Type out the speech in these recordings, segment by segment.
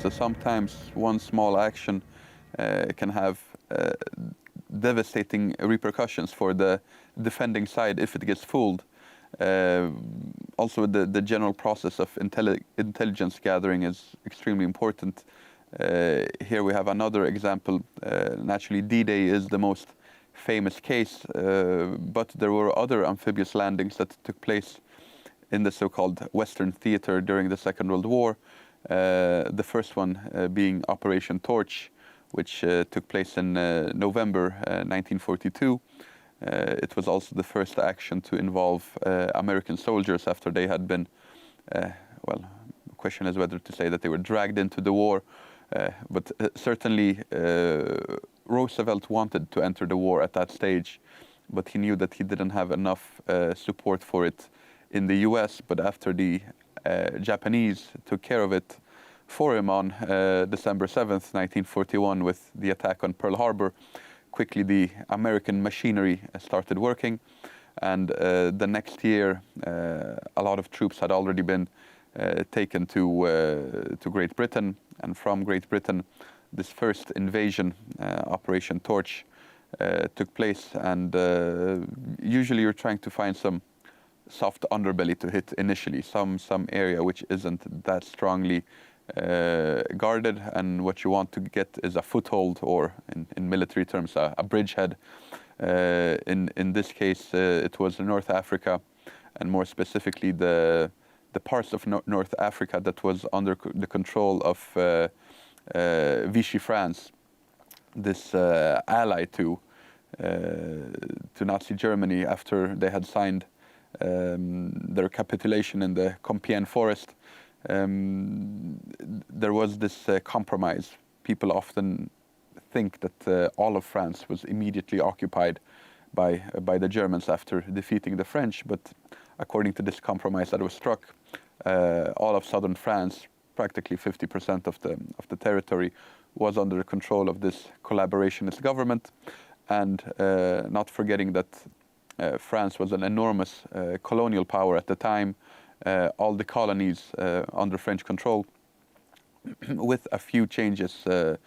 So sometimes one small action can have devastating repercussions for the defending side if it gets fooled. Also, the general process of intelligence gathering is extremely important. Here we have another example. Naturally, D-Day is the most famous case, but there were other amphibious landings that took place in the so-called Western Theater during the Second World War. The first one being Operation Torch, which took place in November 1942. It was also the first action to involve American soldiers after they had been, well, the question is whether to say that they were dragged into the war, but certainly Roosevelt wanted to enter the war at that stage, but he knew that he didn't have enough support for it in the US. But after the Japanese took care of it for him on December 7th, 1941, with the attack on Pearl Harbor, quickly the American machinery started working. And the next year, a lot of troops had already been taken to Great Britain. And from Great Britain, this first invasion, Operation Torch, took place. And usually you're trying to find some soft underbelly to hit initially, some area which isn't that strongly guarded, and what you want to get is a foothold, or in military terms, a bridgehead. In this case, it was North Africa, and more specifically the parts of North Africa that was under the control of Vichy France, this ally to Nazi Germany after they had signed their capitulation in the Compiègne forest. There was this compromise. People often think that all of France was immediately occupied by the Germans after defeating the French, but according to this compromise that was struck, all of southern France, practically 50% of the territory, was under the control of this collaborationist government. And not forgetting that France was an enormous colonial power at the time, all the colonies under French control, with a few changes that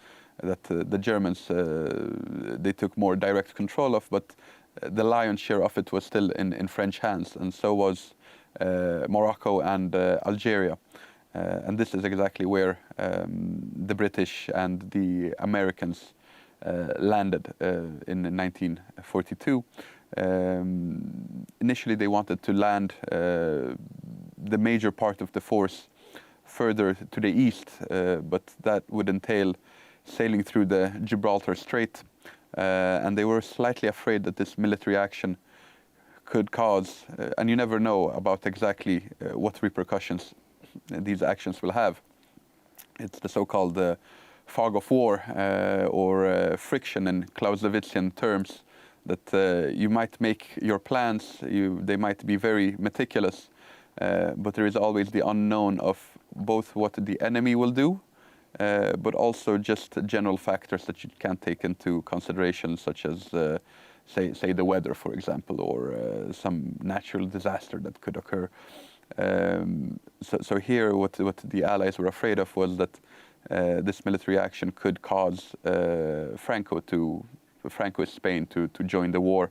the Germans, they took more direct control of, but the lion's share of it was still in French hands, and so was Morocco and Algeria. And this is exactly where the British and the Americans landed in 1942. Initially, they wanted to land the major part of the force further to the east, but that would entail sailing through the Gibraltar Strait, and they were slightly afraid that this military action could cause, and you never know about exactly what repercussions these actions will have. It's the so-called fog of war, or friction in Clausewitzian terms, that you might make your plans, they might be very meticulous, but there is always the unknown of both what the enemy will do, but also just general factors that you can't take into consideration, such as, say the weather, for example, or some natural disaster that could occur. So here, what the Allies were afraid of was that this military action could cause Francoist Spain to join the war,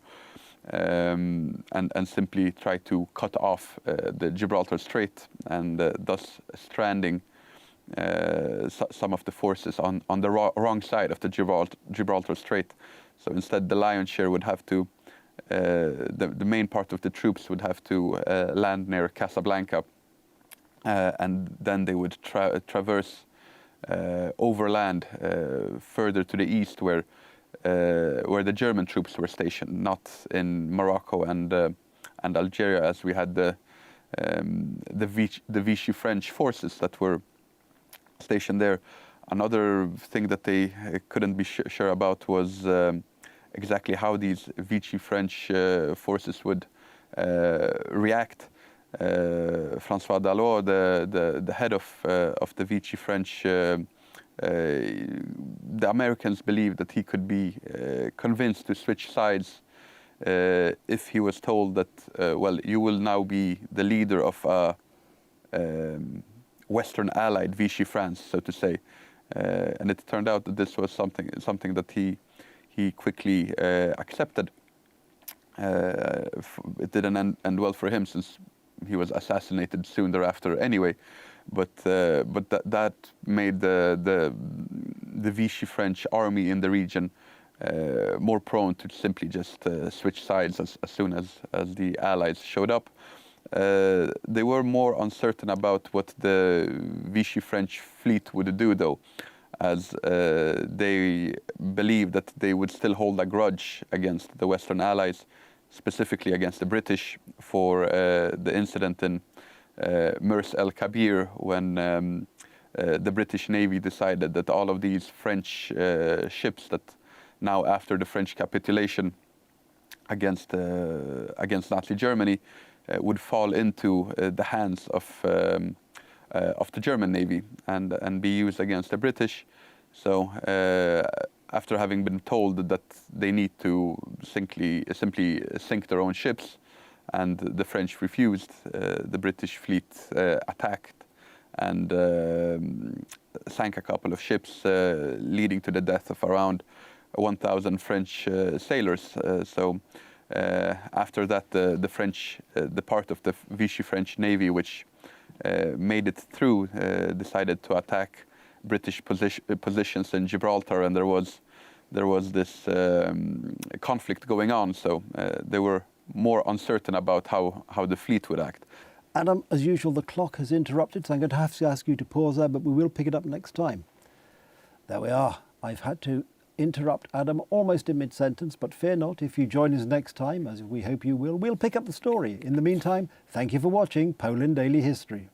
and simply try to cut off the Gibraltar Strait, and thus stranding some of the forces on the wrong side of the Gibraltar Strait. So instead, the lion's share would have to, the main part of the troops would have to land near Casablanca, and then they would traverse overland further to the east, where the German troops were stationed, not in Morocco and Algeria, as we had the Vichy French forces that were stationed there. Another thing that they couldn't be sure about was exactly how these Vichy French forces would react. François Dallot, the head of the Vichy French, the Americans believed that he could be convinced to switch sides if he was told that, well, you will now be the leader of a Western allied Vichy France, so to say. and it turned out that this was something that he quickly accepted. It didn't end well for him, since he was assassinated soon thereafter anyway. But that made the Vichy French army in the region more prone to simply just switch sides as soon as the Allies showed up. They were more uncertain about what the Vichy French fleet would do, though, as they believed that they would still hold a grudge against the Western Allies, specifically against the British, for the incident in Mers el Kabir, when the British Navy decided that all of these French ships that now, after the French capitulation against Nazi Germany, would fall into the hands of the German Navy and be used against the British. So after having been told that they need to simply sink their own ships, and the French refused, the British fleet attacked and sank a couple of ships, leading to the death of around 1,000 French sailors. So after that, the part of the Vichy French Navy which made it through decided to attack British positions in Gibraltar, and there was this conflict going on. So they were more uncertain about how the fleet would act. Adam, as usual, the clock has interrupted, so I'm going to have to ask you to pause there, but we will pick it up next time. There we are. I've had to interrupt Adam almost in mid-sentence, but fear not, if you join us next time, as we hope you will, we'll pick up the story. In the meantime, thank you for watching Poland Daily History.